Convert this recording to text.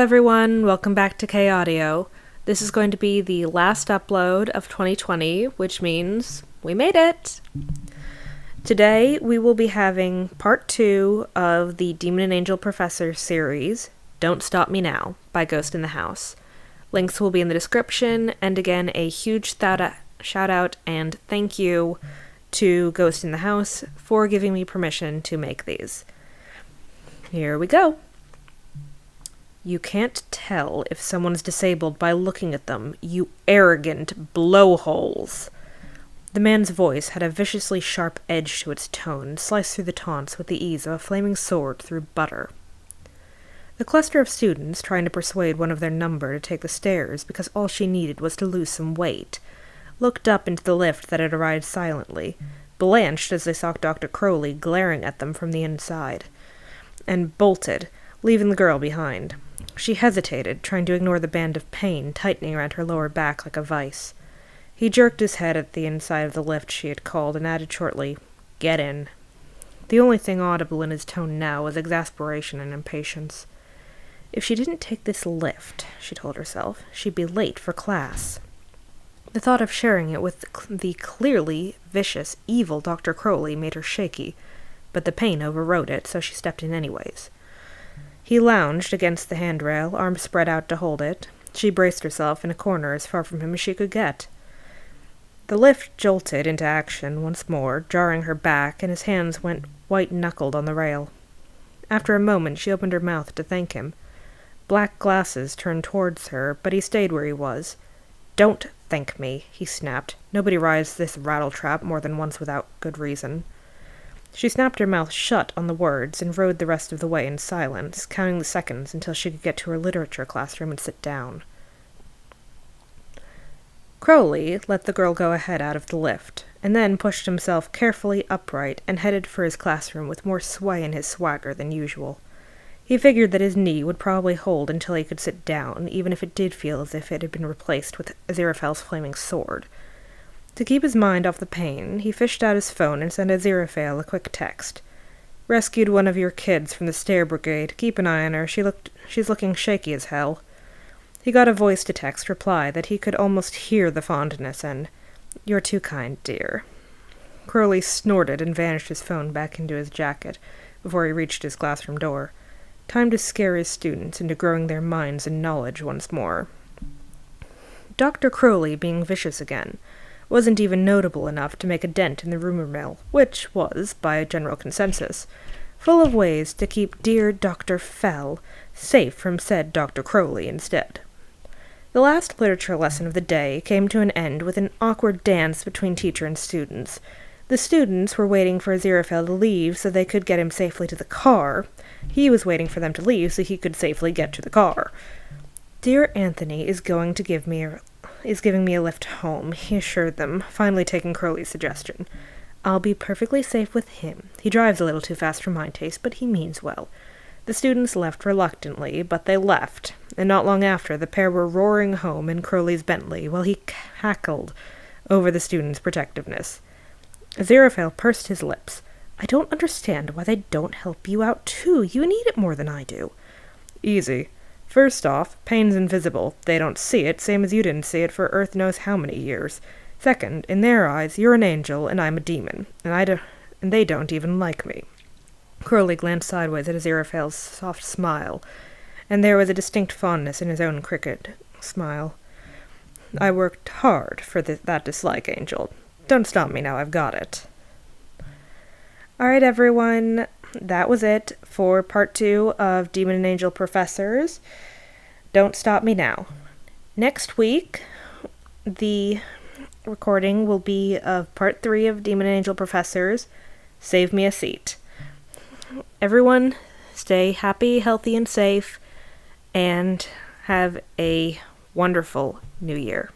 everyone, welcome back to K Audio. This is going to be the last upload of 2020, which means we made it! Today we will be having part 2 of the Demon and Angel Professor series, Don't Stop Me Now, by Ghostinthehouse. Links will be in the description, and again a huge shout out and thank you to Ghostinthehouse for giving me permission to make these. Here we go! You can't tell if someone's disabled by looking at them, you arrogant blowholes. The man's voice had a viciously sharp edge to its tone, sliced through the taunts with the ease of a flaming sword through butter. The cluster of students, trying to persuade one of their number to take the stairs because all she needed was to lose some weight, looked up into the lift that had arrived silently, blanched as they saw Dr. Crowley glaring at them from the inside, and bolted, leaving the girl behind. She hesitated, trying to ignore the band of pain tightening around her lower back like a vice. He jerked his head at the inside of the lift she had called and added shortly, "Get in." The only thing audible in his tone now was exasperation and impatience. If she didn't take this lift, she told herself, she'd be late for class. The thought of sharing it with the clearly vicious, evil Dr. Crowley made her shaky, but the pain overrode it, so she stepped in anyways. He lounged against the handrail, arms spread out to hold it. She braced herself in a corner as far from him as she could get. The lift jolted into action once more, jarring her back, and his hands went white-knuckled on the rail. After a moment, she opened her mouth to thank him. Black glasses turned towards her, but he stayed where he was. "Don't thank me," he snapped. "Nobody rides this rattletrap more than once without good reason." She snapped her mouth shut on the words and rode the rest of the way in silence, counting the seconds until she could get to her literature classroom and sit down. Crowley let the girl go ahead out of the lift, and then pushed himself carefully upright and headed for his classroom with more sway in his swagger than usual. He figured that his knee would probably hold until he could sit down, even if it did feel as if it had been replaced with Aziraphale's flaming sword. To keep his mind off the pain, he fished out his phone and sent Aziraphale a quick text. "Rescued one of your kids from the stair brigade. Keep an eye on her. She's looking shaky as hell." He got a voice-to-text reply that he could almost hear the fondness in. "You're too kind, dear." Crowley snorted and vanished his phone back into his jacket before he reached his classroom door. Time to scare his students into growing their minds and knowledge once more. Dr. Crowley being vicious again wasn't even notable enough to make a dent in the rumor mill, which was, by general consensus, full of ways to keep dear Dr. Fell safe from said Dr. Crowley instead. The last literature lesson of the day came to an end with an awkward dance between teacher and students. The students were waiting for Aziraphale to leave so they could get him safely to the car. He was waiting for them to leave so he could safely get to the car. "Dear Anthony is giving me a lift home," he assured them, finally taking Crowley's suggestion. "I'll be perfectly safe with him. He drives a little too fast for my taste, but he means well." The students left reluctantly, but they left, and not long after the pair were roaring home in Crowley's Bentley while he cackled over the students' protectiveness. Aziraphale pursed his lips. "I don't understand why they don't help you out too. You need it more than I do." "Easy. First off, pain's invisible. They don't see it, same as you didn't see it for Earth knows how many years. Second, in their eyes, you're an angel and I'm a demon, and they don't even like me." Crowley glanced sideways at Aziraphale's soft smile, and there was a distinct fondness in his own cricket smile. "I worked hard for that dislike, Angel. Don't stop me now, I've got it." Alright, everyone. That was it for part 2 of Demon and Angel Professors. Don't Stop Me Now. Next week, the recording will be of part 3 of Demon and Angel Professors, Save Me a Seat. Everyone, stay happy, healthy, and safe, and have a wonderful new year.